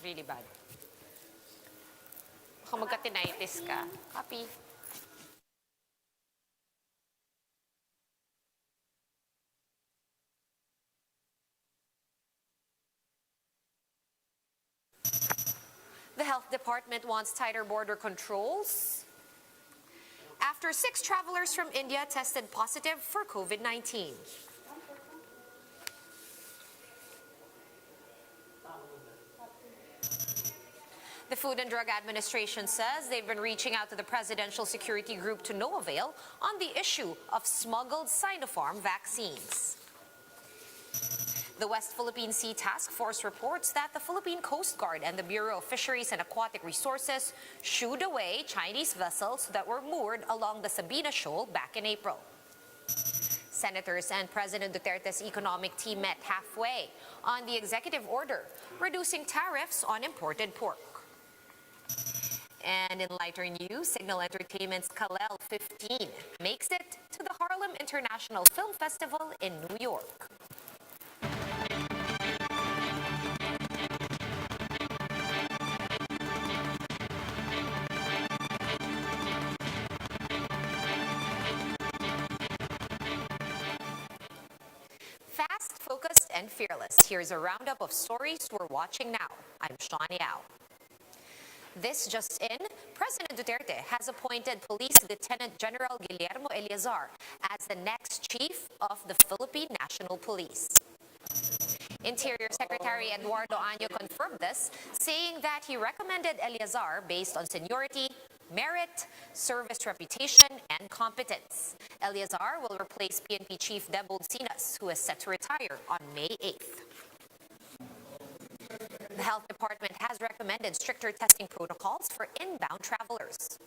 really bad. Baka magka-tinnitus ka. Copy. The health department wants tighter border controls after 6 travelers from India tested positive for COVID-19. The Food and Drug Administration says they've been reaching out to the Presidential Security Group to no avail on the issue of smuggled Sinopharm vaccines. The West Philippine Sea Task Force reports that the Philippine Coast Guard and the Bureau of Fisheries and Aquatic Resources shooed away Chinese vessels that were moored along the Sabina Shoal back in April. Senators and President Duterte's economic team met halfway on the executive order reducing tariffs on imported pork. And in lighter news, Signal Entertainment's Kalel 15 makes it to the Harlem International Film Festival in New York. Fast, focused, and fearless. Here's a roundup of stories we're watching now. I'm Sean Yao. This just in, President Duterte has appointed Police Lieutenant General Guillermo Eleazar as the next chief of the Philippine National Police. Interior Secretary Eduardo Año confirmed this, saying that he recommended Eleazar based on seniority, merit, service reputation, and competence. Eleazar will replace PNP Chief Deb Bolsinas, who is set to retire on May 8th. The health department has recommended stricter testing protocols for inbound travelers.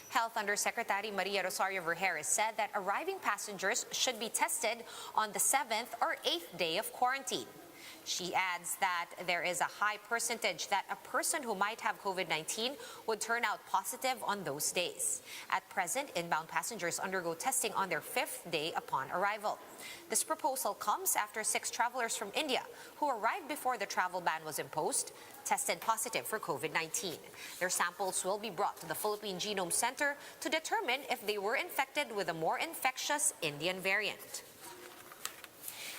Health Undersecretary Maria Rosario Vergeres said that arriving passengers should be tested on the 7th or 8th day of quarantine. She adds that there is a high percentage that a person who might have COVID-19 would turn out positive on those days. At present, inbound passengers undergo testing on their 5th day upon arrival. This proposal comes after 6 travelers from India who arrived before the travel ban was imposed tested positive for COVID-19. Their samples will be brought to the Philippine Genome Center to determine if they were infected with a more infectious Indian variant.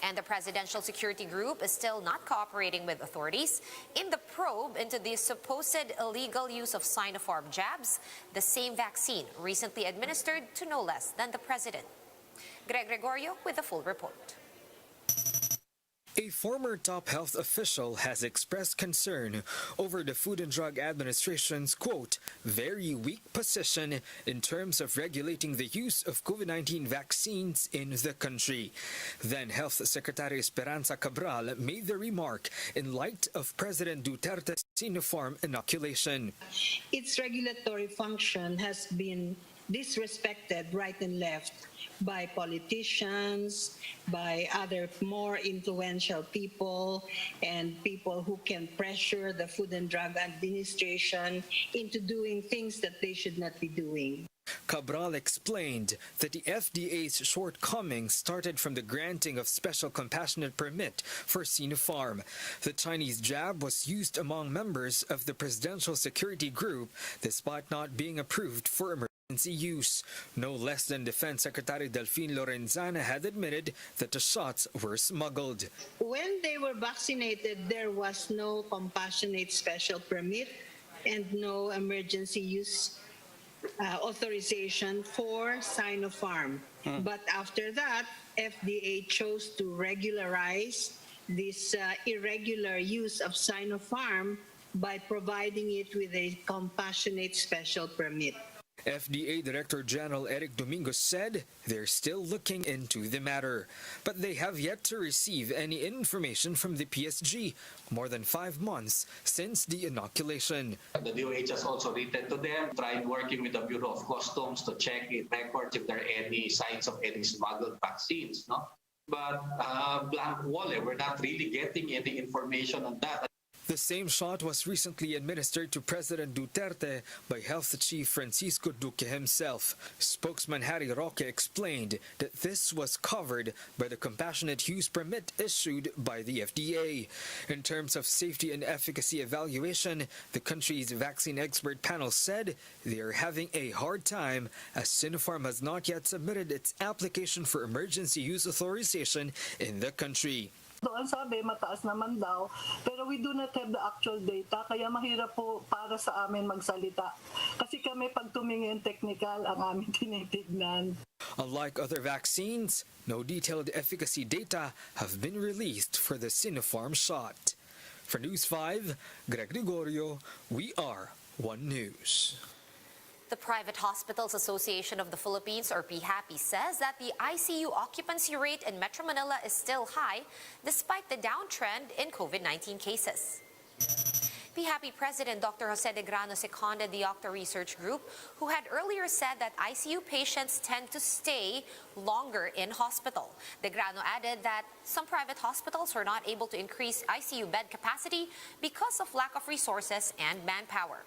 And the Presidential Security Group is still not cooperating with authorities in the probe into the supposed illegal use of Sinopharm jabs, the same vaccine recently administered to no less than the president. Greg Gregorio with the full report. A former top health official has expressed concern over the Food and Drug Administration's, quote, very weak position in terms of regulating the use of COVID-19 vaccines in the country. Then Health Secretary Esperanza Cabral made the remark in light of President Duterte's Sinopharm inoculation. Its regulatory function has been disrespected right and left by politicians, by other more influential people, and people who can pressure the Food and Drug Administration into doing things that they should not be doing. Cabral explained that the FDA's shortcomings started from the granting of special compassionate permit for Sinopharm. The Chinese jab was used among members of the Presidential Security Group despite not being approved for emergency use. No less than Defense Secretary Delfin Lorenzana had admitted that the shots were smuggled. When they were vaccinated, there was no compassionate special permit and no emergency use authorization for Sinopharm. But after that, FDA chose to regularize this irregular use of Sinopharm by providing it with a compassionate special permit. FDA Director General Eric Domingos said they're still looking into the matter, but they have yet to receive any information from the PSG more than 5 months since the inoculation. The DOH has also written to them, tried working with the Bureau of Customs to check in records if there are any signs of any smuggled vaccines, no? But blank wall, we're not really getting any information on that. The same shot was recently administered to President Duterte by Health Chief Francisco Duque himself. Spokesman Harry Roque explained that this was covered by the compassionate use permit issued by the FDA. In terms of safety and efficacy evaluation, the country's vaccine expert panel said they are having a hard time as Sinopharm has not yet submitted its application for emergency use authorization in the country. Doon sabi, mataas naman daw, pero we do not have the actual data, kaya mahirap po para sa amin magsalita. Kasi kami pag tumingin technical ang aming tinitignan. Unlike other vaccines, no detailed efficacy data have been released for the Sinopharm shot. For News 5, Greg Gregorio, we are One News. The Private Hospitals Association of the Philippines, or PHAPI, says that the ICU occupancy rate in Metro Manila is still high despite the downtrend in COVID-19 cases. PHAPI President Dr. Jose De Grano seconded the Octa Research Group, who had earlier said that ICU patients tend to stay longer in hospital. De Grano added that some private hospitals were not able to increase ICU bed capacity because of lack of resources and manpower.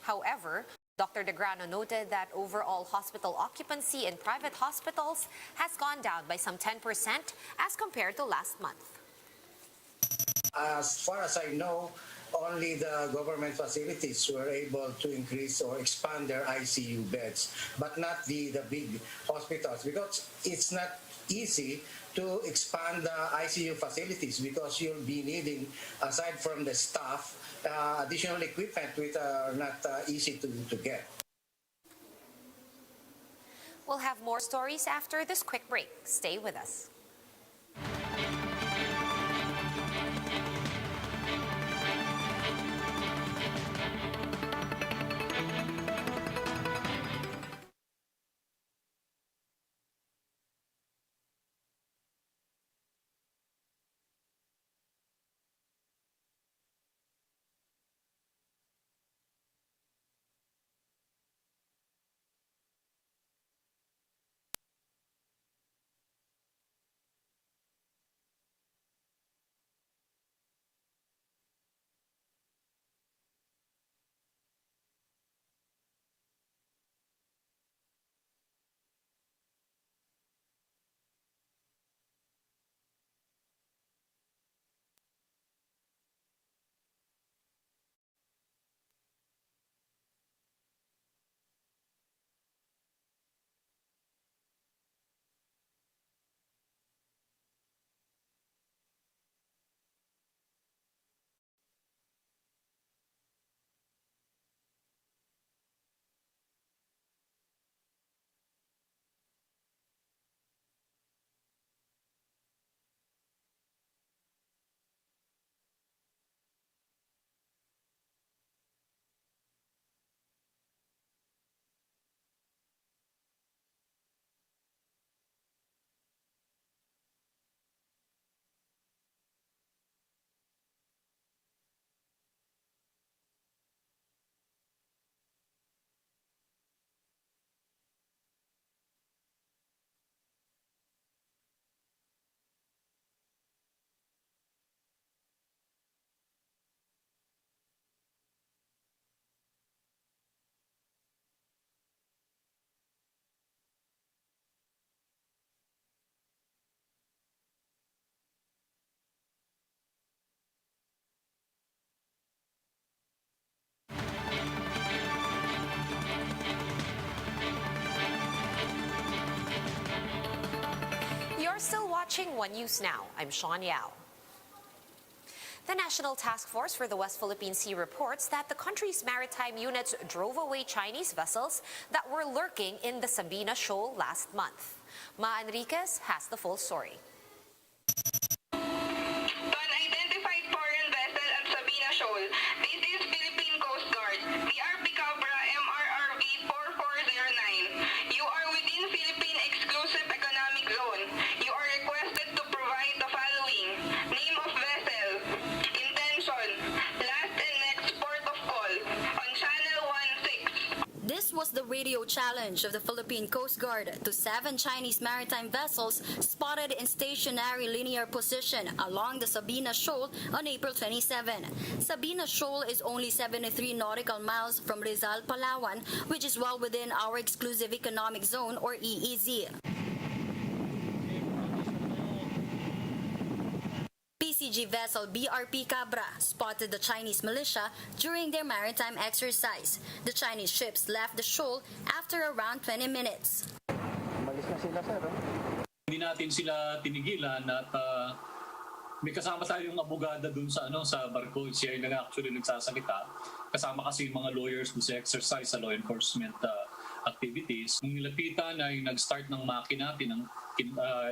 However, Dr. De Grano noted that overall hospital occupancy in private hospitals has gone down by some 10% as compared to last month. As far as I know, only the government facilities were able to increase or expand their ICU beds, but not the big hospitals, because it's not easy to expand the ICU facilities because you'll be needing, aside from the staff, additional equipment which are not easy to get. We'll have more stories after this quick break. Stay with us. You're still watching One News Now. I'm Sean Yao. The National Task Force for the West Philippine Sea reports that the country's maritime units drove away Chinese vessels that were lurking in the Sabina Shoal last month. Ma Enriquez has the full story. Unidentified foreign vessel at Sabina Shoal. This is Philippine Coast Guard. PRP Cabra MRRV 4409. You are within Philippine Exclusive Economic Zone. You are requested to provide the following: name of vessel, intention, last and next port of call on Channel 16. This was the radio challenge of the Philippine Coast Guard to 7 Chinese maritime vessels spotted in stationary linear position along the Sabina Shoal on April 27. Sabina Shoal is only 73 nautical miles from Rizal, Palawan, which is well within our exclusive economic zone or EEZ. PCG vessel BRP Cabra spotted the Chinese militia during their maritime exercise. The Chinese ships left the shoal after around 20 minutes. Malis na sila, sir. Hindi natin sila tinigilan at may kasama tayong abogada dun sa barko. Siya yung actually nagsasalita. Kasama kasi yung mga lawyers dun sa exercise sa law enforcement activities. Nung nilapitan ay nag-start ng makina,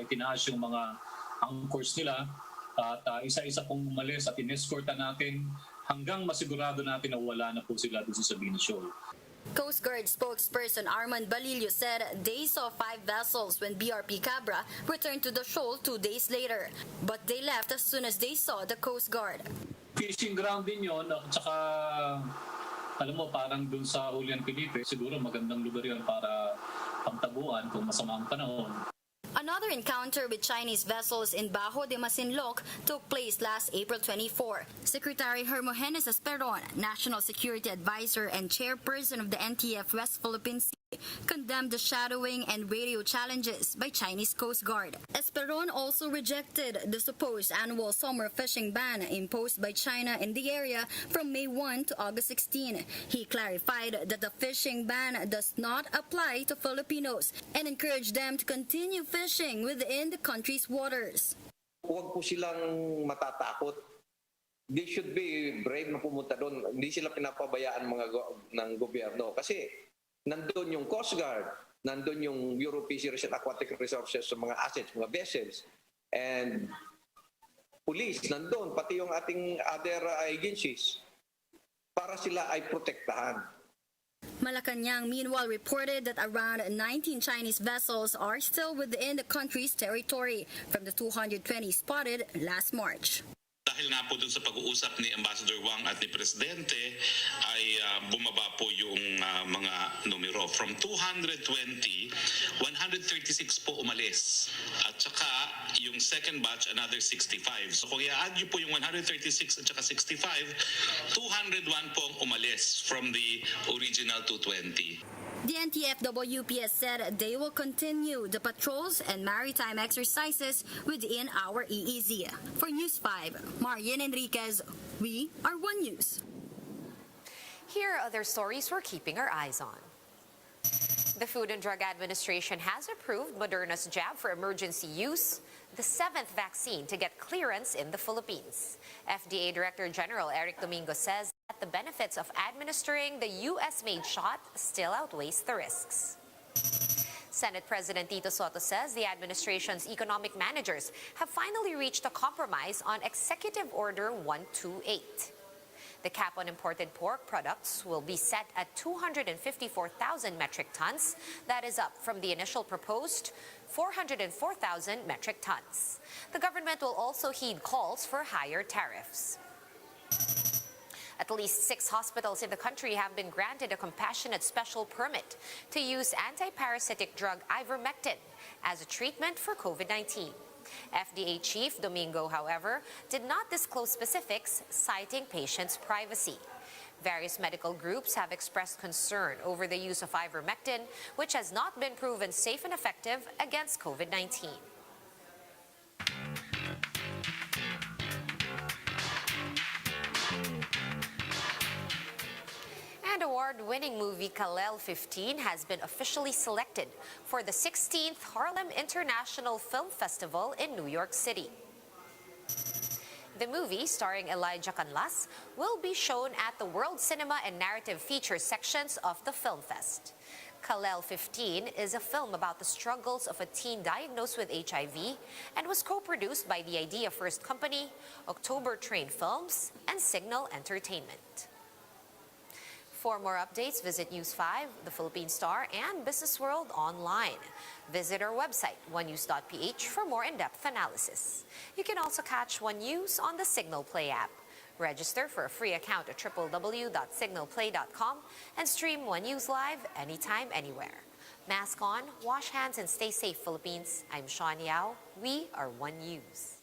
itinaas yung mga anchors nila. At isa-isa pong umalis at inescortan natin hanggang masigurado natin na wala na po sila doon sa Sabina Shoal. Coast Guard spokesperson Armand Balillo said they saw 5 vessels when BRP Cabra returned to the shoal 2 days later. But they left as soon as they saw the Coast Guard. Fishing ground din yun at saka alam mo parang doon sa Julian Felipe siguro magandang lugar yun para pagtabuan kung masama ang panahon. Another encounter with Chinese vessels in Bajo de Masinloc took place last April 24. Secretary Hermogenes Esperon, National Security Advisor and Chairperson of the NTF West Philippine Sea, condemned the shadowing and radio challenges by Chinese Coast Guard. Esperon also rejected the supposed annual summer fishing ban imposed by China in the area from May 1 to August 16. He clarified that the fishing ban does not apply to Filipinos and encouraged them to continue fishing within the country's waters. Huwag po silang matatakot. They should be brave na pumunta doon. Hindi sila pinapabayaan ng gobyerno kasi nandun yung Coast Guard, nandun yung Bureau of Fisheries and Aquatic Resources sa mga assets, mga vessels, and police nandun, pati yung ating other agencies para sila ay protektahan. Malacanang meanwhile reported that around 19 Chinese vessels are still within the country's territory from the 220 spotted last March. Dahil nga po dun sa pag-uusap ni Ambassador Wang at ni Presidente ay bumaba po yung mga numero. From 220, 136 po umalis. At saka yung second batch, another 65. So kung i-add nyo po yung 136 at saka 65, 201 po ang umalis from the original 220. The NTF-WPS said they will continue the patrols and maritime exercises within our EEZ. For News 5, Marian Enriquez, we are One News. Here are other stories we're keeping our eyes on. The Food and Drug Administration has approved Moderna's jab for emergency use, the 7th vaccine to get clearance in the Philippines. FDA Director General Eric Domingo says that the benefits of administering the U.S.-made shot still outweighs the risks. Senate President Tito Soto says the administration's economic managers have finally reached a compromise on Executive Order 128. The cap on imported pork products will be set at 254,000 metric tons. That is up from the initial proposed 404,000 metric tons. The government will also heed calls for higher tariffs. At least 6 hospitals in the country have been granted a compassionate special permit to use anti-parasitic drug ivermectin as a treatment for COVID-19. FDA Chief Domingo, however, did not disclose specifics, citing patients' privacy. Various medical groups have expressed concern over the use of ivermectin, which has not been proven safe and effective against COVID-19. And award-winning movie Kalel 15 has been officially selected for the 16th Harlem International Film Festival in New York City. The movie, starring Elijah Canlas, will be shown at the World Cinema and Narrative Features sections of the Film Fest. Kalel 15 is a film about the struggles of a teen diagnosed with HIV and was co-produced by the Idea First Company, October Train Films, and Signal Entertainment. For more updates, visit News 5, The Philippine Star, and Business World online. Visit our website, onenews.ph, for more in-depth analysis. You can also catch One News on the Signal Play app. Register for a free account at www.signalplay.com and stream One News live anytime, anywhere. Mask on, wash hands, and stay safe, Philippines. I'm Sean Yao. We are One News.